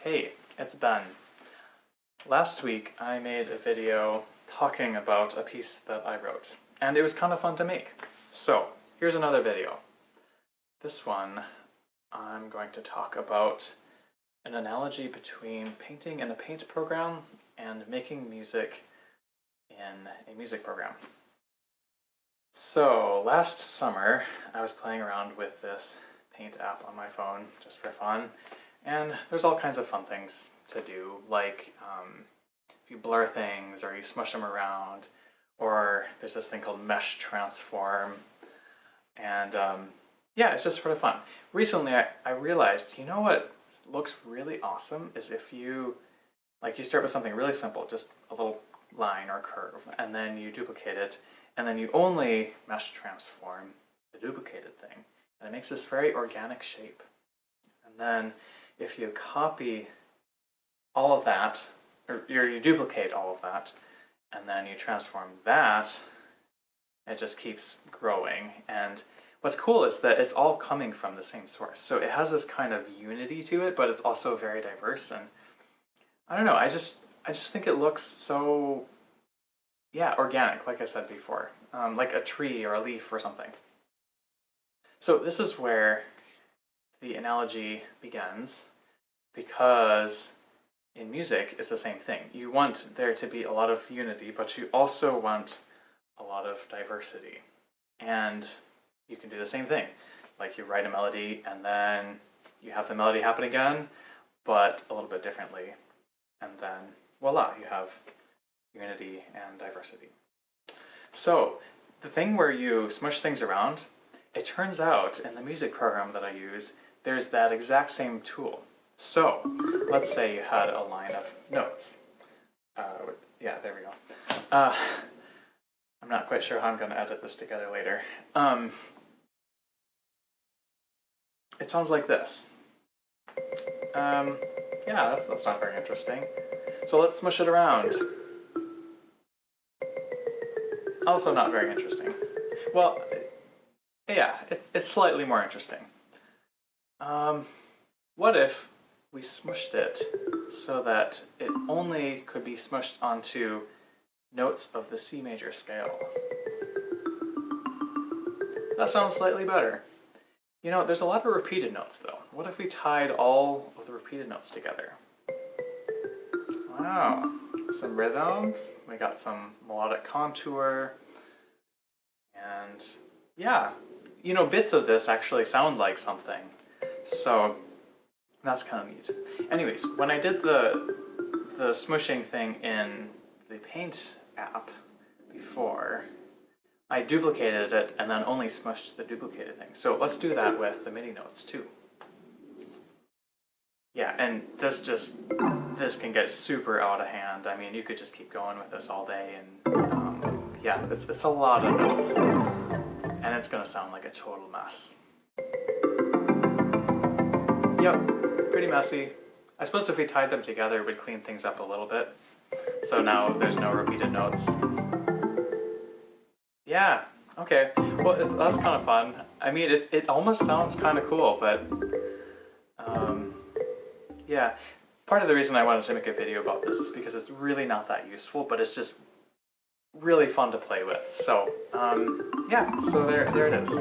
Hey, it's Ben. Last week I made a video talking about a piece that I wrote, and it was kind of fun to make. So, here's another video. This one, I'm going to talk about an analogy between painting in a paint program and making music in a music program. So, last summer I was playing around with this paint app on my phone just for fun, and there's all kinds of fun things to do, like if you blur things or you smush them around, or there's this thing called mesh transform, and yeah, it's just sort of fun. Recently I realized, you know what looks really awesome is if you start with something really simple, just a little line or curve, and then you duplicate it, and then you only mesh transform the duplicated thing, and it makes this very organic shape. And then if you copy all of that, or you duplicate all of that, and then you transform that, it just keeps growing. And what's cool is that it's all coming from the same source. So it has this kind of unity to it, but it's also very diverse. And I don't know, I just think it looks so, yeah, organic, like I said before, like a tree or a leaf or something. So this is where the analogy begins, because in music it's the same thing. You want there to be a lot of unity, but you also want a lot of diversity. And you can do the same thing. Like you write a melody and then you have the melody happen again, but a little bit differently. And then voila, you have unity and diversity. So the thing where you smush things around, it turns out in the music program that I use, there's that exact same tool. So let's say you had a line of notes. Yeah, there we go. I'm not quite sure how I'm going to edit this together later. It sounds like this. Yeah, that's not very interesting. So let's smush it around. Also not very interesting. Well, yeah, it's slightly more interesting. What if we smushed it so that it only could be smushed onto notes of the C major scale? That sounds slightly better. You know, there's a lot of repeated notes though. What if we tied all of the repeated notes together? Wow, some rhythms, we got some melodic contour, and yeah, you know, bits of this actually sound like something. So that's kind of neat. Anyways, when I did the smushing thing in the Paint app before, I duplicated it and then only smushed the duplicated thing. So let's do that with the MIDI notes too. Yeah, and this can get super out of hand. I mean, you could just keep going with this all day, and yeah, it's a lot of notes, and it's gonna sound like a total mess. Yep, pretty messy. I suppose if we tied them together, it would clean things up a little bit. So now there's no repeated notes. Yeah, okay. Well, that's kind of fun. I mean, it almost sounds kind of cool, but yeah. Part of the reason I wanted to make a video about this is because it's really not that useful, but it's just really fun to play with. So, yeah, so there it is.